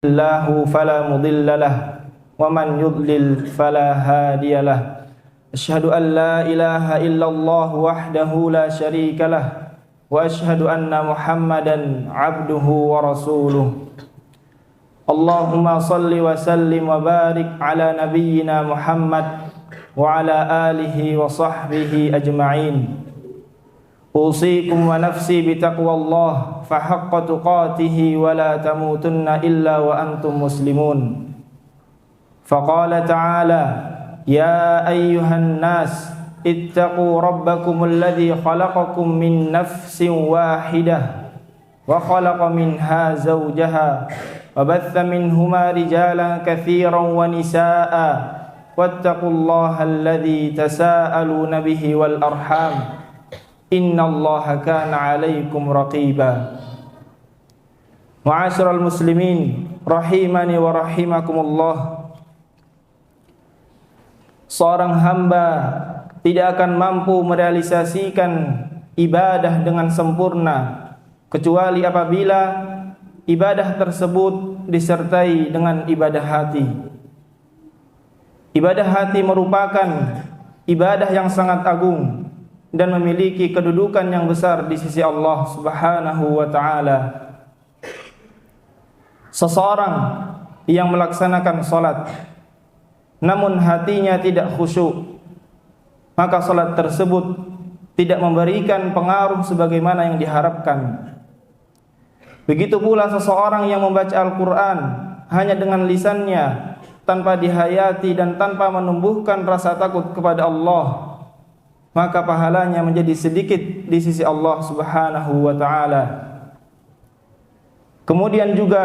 الله فلا مضل له ومن يضلل فلا هادي له أشهد أن لا إله إلا الله وحده لا شريك له وأشهد أن محمدا عبده ورسوله اللهم صل وسلم وبارك على نبينا محمد وعلى آله وصحبه أجمعين أوصيكم ونفسي بتقوى الله فحق تقاته ولا تموتن إلا وأنتم مسلمون فقال تعالى يا أيها الناس اتقوا ربكم الذي خلقكم من نفس واحدة وخلق منها زوجها وبث منهما رجالا كثيرا ونساء واتقوا الله الذي تساءلون به والأرحام إن الله كان عليكم رقيبا معاشر المسلمين rahimani wa rahimakumullah. Seorang hamba tidak akan mampu merealisasikan ibadah dengan sempurna kecuali apabila ibadah tersebut disertai dengan ibadah hati. Ibadah hati merupakan ibadah yang sangat agung dan memiliki kedudukan yang besar di sisi Allah Subhanahu wa taala. Seseorang yang melaksanakan salat namun hatinya tidak khusyuk, maka salat tersebut tidak memberikan pengaruh sebagaimana yang diharapkan. Begitu pula seseorang yang membaca Al-Qur'an hanya dengan lisannya tanpa dihayati dan tanpa menumbuhkan rasa takut kepada Allah, maka pahalanya menjadi sedikit di sisi Allah Subhanahu wa taala. Kemudian juga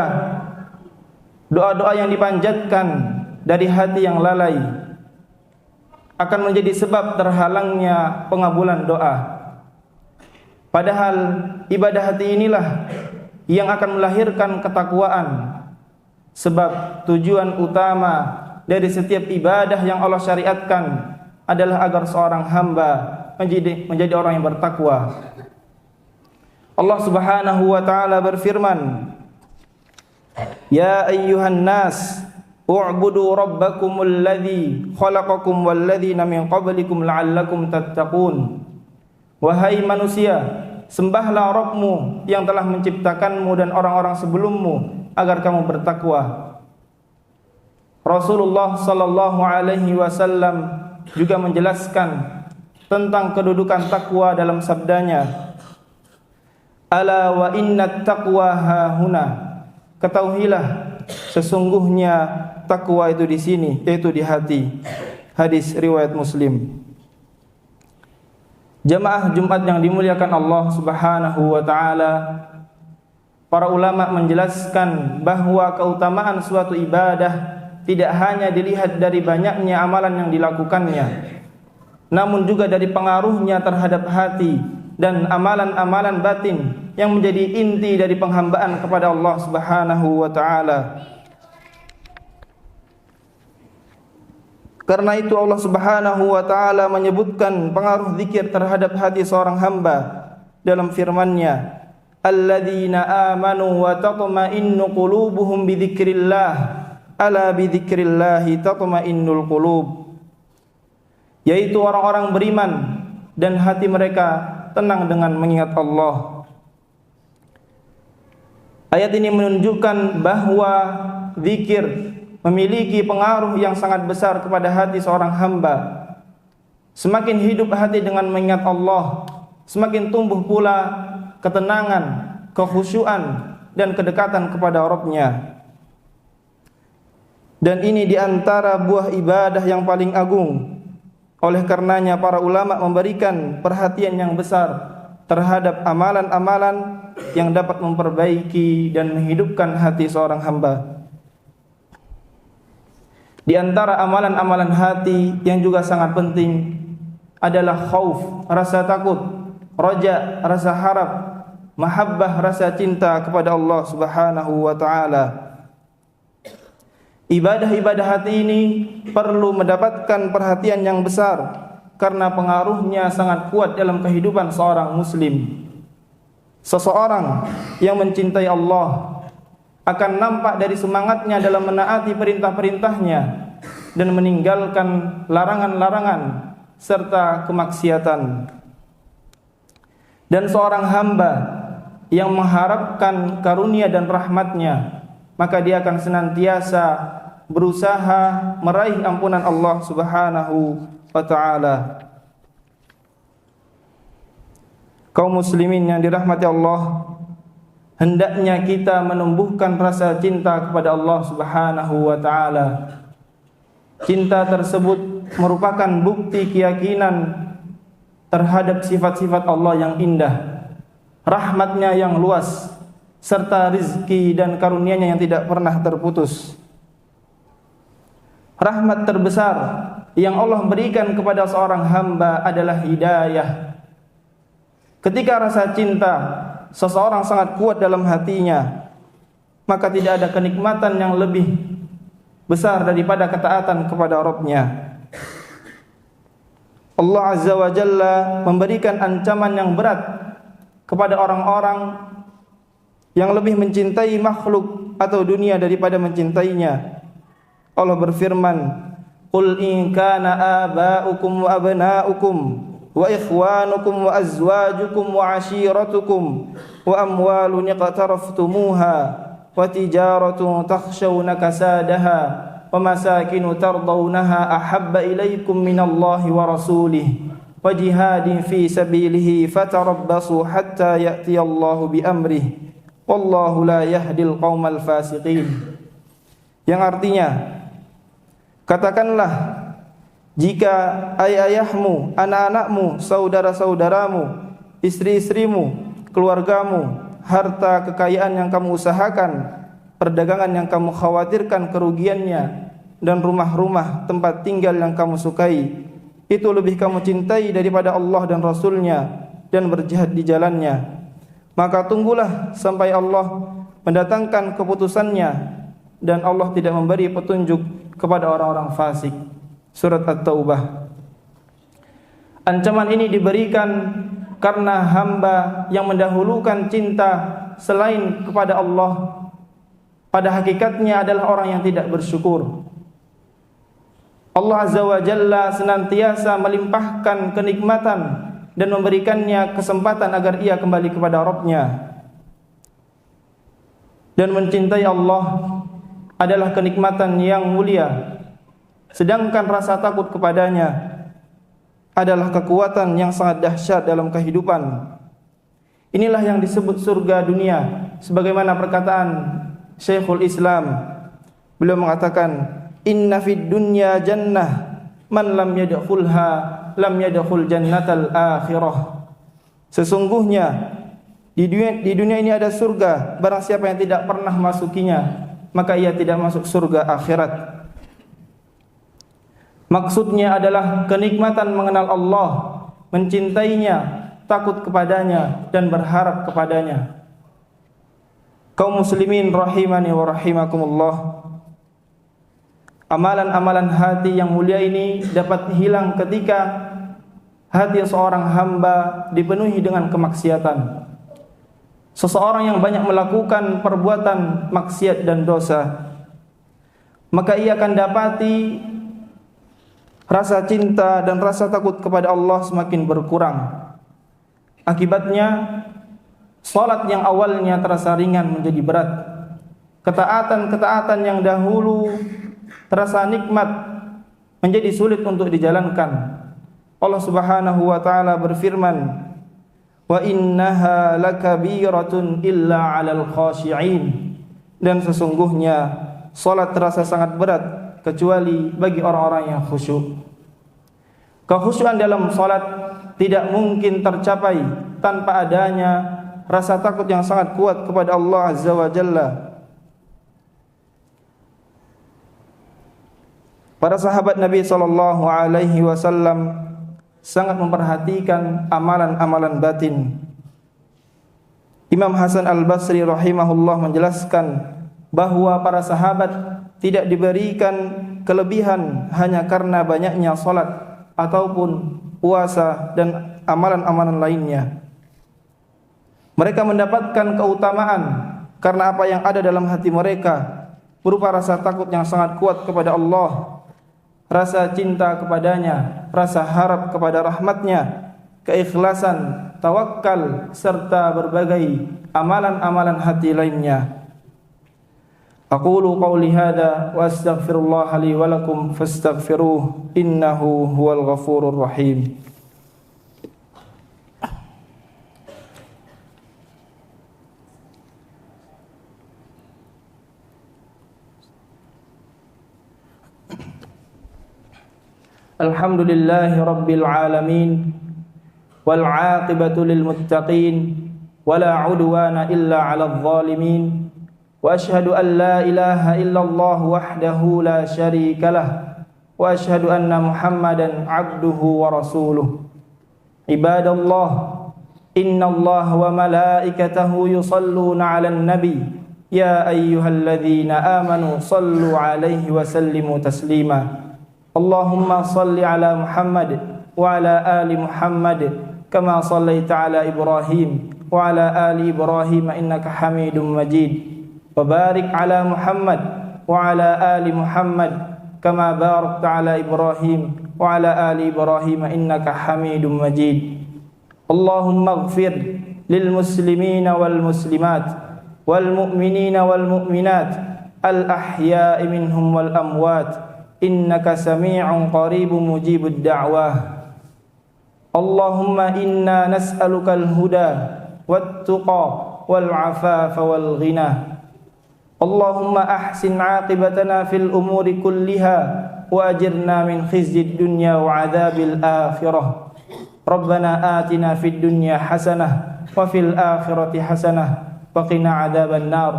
doa-doa yang dipanjatkan dari hati yang lalai akan menjadi sebab terhalangnya pengabulan doa. Padahal ibadah hati inilah yang akan melahirkan ketakwaan. Sebab tujuan utama dari setiap ibadah yang Allah syariatkan adalah agar seorang hamba menjadi orang yang bertakwa. Allah Subhanahu wa taala berfirman, "Ya ayyuhan nas, u'budu rabbakumul ladzi khalaqakum wal ladzina min qablikum la'allakum tattaqun." Wahai manusia, sembahlah Rabbmu yang telah menciptakanmu dan orang-orang sebelummu agar kamu bertakwa. Rasulullah sallallahu alaihi wasallam juga menjelaskan tentang kedudukan takwa dalam sabdanya, "Ala wa innat taqwa hahuna." Ketahuilah sesungguhnya takwa itu di sini, yaitu di hati. Hadis riwayat Muslim. Jamaah Jumat yang dimuliakan Allah Subhanahu wa taala, para ulama menjelaskan bahwa keutamaan suatu ibadah tidak hanya dilihat dari banyaknya amalan yang dilakukannya, namun juga dari pengaruhnya terhadap hati dan amalan-amalan batin yang menjadi inti dari penghambaan kepada Allah Subhanahu wa taala. Karena itu Allah Subhanahu wa taala menyebutkan pengaruh zikir terhadap hati seorang hamba dalam firman-Nya, "Alladzina amanu wa tatma'innu qulubuhum bi dzikrillah, ala bi dzikrillah tatma'innul qulub." Yaitu orang-orang beriman dan hati mereka tenang dengan mengingat Allah. Ayat ini menunjukkan bahwa zikir memiliki pengaruh yang sangat besar kepada hati seorang hamba. Semakin hidup hati dengan mengingat Allah, semakin tumbuh pula ketenangan, kekhusyuan dan kedekatan kepada Rabb-Nya. Dan ini diantara buah ibadah yang paling agung. Oleh karenanya para ulama memberikan perhatian yang besar terhadap amalan-amalan yang dapat memperbaiki dan menghidupkan hati seorang hamba. Di antara amalan-amalan hati yang juga sangat penting adalah khauf, rasa takut, raja, rasa harap, mahabbah, rasa cinta kepada Allah Subhanahu wa taala. Ibadah-ibadah hati ini perlu mendapatkan perhatian yang besar karena pengaruhnya sangat kuat dalam kehidupan seorang muslim. Seseorang yang mencintai Allah akan nampak dari semangatnya dalam menaati perintah-perintahnya dan meninggalkan larangan-larangan serta kemaksiatan. Dan seorang hamba yang mengharapkan karunia dan rahmatnya, maka dia akan senantiasa berusaha meraih ampunan Allah Subhanahu wa ta'ala. Kaum muslimin yang dirahmati Allah, hendaknya kita menumbuhkan rasa cinta kepada Allah Subhanahu wa ta'ala. Cinta tersebut merupakan bukti keyakinan terhadap sifat-sifat Allah yang indah, rahmatnya yang luas, serta rizki dan karunia-Nya yang tidak pernah terputus. Rahmat terbesar yang Allah berikan kepada seorang hamba adalah hidayah. Ketika rasa cinta seseorang sangat kuat dalam hatinya, maka tidak ada kenikmatan yang lebih besar daripada ketaatan kepada Rabb-Nya. Allah Azza wa Jalla memberikan ancaman yang berat kepada orang-orang yang lebih mencintai makhluk atau dunia daripada mencintainya. Allah berfirman, "Qul in kana aba'ukum wa abna'ukum wa ikhwanukum wa azwajukum wa 'ashiratukum wa amwalun iqtaraftumuha wa tijaratun takhshawna kasadaha wa masakinu tardawnaha ahabba ilaykum minallahi wa rasulihi wa jihadin fi sabilihi fatarabbasu hatta ya'tiyallahu bi amrihi wallahu la yahdil qaumal fasiqin." Yang artinya, katakanlah, jika ayah-ayahmu, anak-anakmu, saudara-saudaramu, istri-istrimu, keluargamu, harta kekayaan yang kamu usahakan, perdagangan yang kamu khawatirkan kerugiannya, dan rumah-rumah tempat tinggal yang kamu sukai, itu lebih kamu cintai daripada Allah dan Rasul-Nya dan berjihad di jalannya, maka tunggulah sampai Allah mendatangkan keputusannya, dan Allah tidak memberi petunjuk kepada orang-orang fasik. Surat At-Taubah. Ancaman ini diberikan karena hamba yang mendahulukan cinta selain kepada Allah pada hakikatnya adalah orang yang tidak bersyukur. Allah Azza wa Jalla senantiasa melimpahkan kenikmatan dan memberikannya kesempatan agar ia kembali kepada Rabb-Nya. Dan mencintai Allah adalah kenikmatan yang mulia, sedangkan rasa takut kepadanya adalah kekuatan yang sangat dahsyat dalam kehidupan. Inilah yang disebut surga dunia, sebagaimana perkataan Syekhul Islam. Beliau mengatakan, "Inna fid dunya jannah, man lam yadkhulha lam yadkhul jannatal akhirah." Sesungguhnya di dunia ini ada surga, barang siapa yang tidak pernah masukinya, maka ia tidak masuk surga akhirat. Maksudnya adalah kenikmatan mengenal Allah, mencintainya, takut kepadanya, dan berharap kepadanya. Kaum muslimin rahimani wa rahimakumullah, amalan-amalan hati yang mulia ini dapat hilang ketika hati seorang hamba dipenuhi dengan kemaksiatan. Seseorang yang banyak melakukan perbuatan maksiat dan dosa, maka ia akan dapati rasa cinta dan rasa takut kepada Allah semakin berkurang. Akibatnya, salat yang awalnya terasa ringan menjadi berat. Ketaatan-ketaatan yang dahulu terasa nikmat menjadi sulit untuk dijalankan. Allah Subhanahu wa taala berfirman, "Wa innaha lakabiratun illa 'alal khashi'in." Dan sesungguhnya salat terasa sangat berat kecuali bagi orang-orang yang khusyuk. Kekhusyuan dalam salat tidak mungkin tercapai tanpa adanya rasa takut yang sangat kuat kepada Allah Azza wa Jalla. Para sahabat Nabi sallallahu alaihi wasallam sangat memperhatikan amalan-amalan batin. Imam Hasan Al-Basri rahimahullah menjelaskan bahwa para sahabat tidak diberikan kelebihan hanya karena banyaknya salat ataupun puasa dan amalan-amalan lainnya. Mereka mendapatkan keutamaan karena apa yang ada dalam hati mereka berupa rasa takut yang sangat kuat kepada Allah, rasa cinta kepadanya, rasa harap kepada rahmatnya, keikhlasan, tawakal, serta berbagai amalan-amalan hati lainnya. Aqulu qawli hadha wa astaghfirullah li wa lakum fastaghfiruh innahu huwal ghafurur rahim. Alhamdulillahi rabbil alamin wal 'aqibatu lil muttaqin wala 'udwana illa 'alal zalimin wa asyhadu an la ilaha illallah wahdahu la syarika lah wa asyhadu anna Muhammadan 'abduhu wa rasuluh. Ibadallah, innallaha wa malaikatahu yusalluna 'alan nabi ya ayyuhalladzina amanu sallu 'alaihi wa sallimu taslima. Allahumma salli ala Muhammad wa ala ali Muhammad kama sallaita ala Ibrahim wa ala ali Ibrahim innaka Hamidum Majid. Wa barik ala Muhammad wa ala ali Muhammad kama barakta ala Ibrahim wa ala ali Ibrahim innaka Hamidum Majid. Allahumma ighfir lil muslimina wal muslimat wal mu'minina wal mu'minat al ahya'i minhum wal amwat innaka sami'un qaribun mujibud da'wah. Allahumma inna nas'aluka al-huda wat-tuqa wal-'afafa wal-ghina. Allahumma ahsin 'aqibatana fil umuri kulliha wa ajirna min khizyid dunya wa 'adzabil akhirah. Rabbana atina fid dunya hasanah wa fil akhirati hasanah wa qina 'adzaban nar.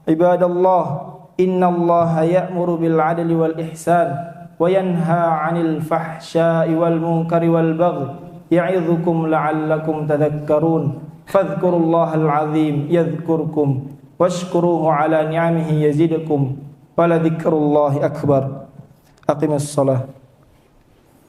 Ibadallah, innallaha ya'muru bil 'adli wal ihsan wa yanha 'anil fahsya'i wal munkari wal baghi ya'idzukum la'allakum tadhakkarun. Fadhkurullahal 'azim yadhkurkum washkuruhu 'ala ni'amihi yazidkum wa la dzikrullahi akbar. Aqimus shalah.